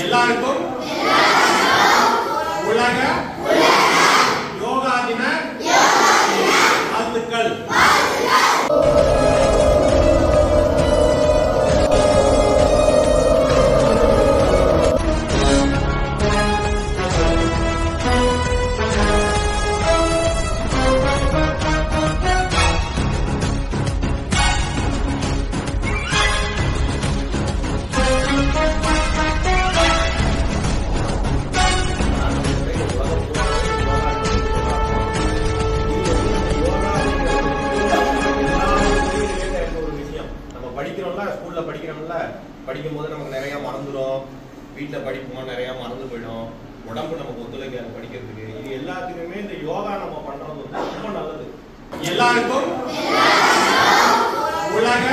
எல்லாருக்கும் உலக யோகா தின வாழ்த்துக்கள். ஸ்கூல்ல படிக்கிறோம்ல, படிக்கும் போது நமக்கு நிறைய மறந்துடும், வீட்டுல படிப்போம் நிறைய மறந்து போயிடும், உடம்பு நமக்கு ஒத்துழைக்காது படிக்கிறதுக்கு. இது எல்லாத்துக்குமே இந்த யோகா நம்ம பண்றது ரொம்ப நல்லது. எல்லாருக்கும் உலக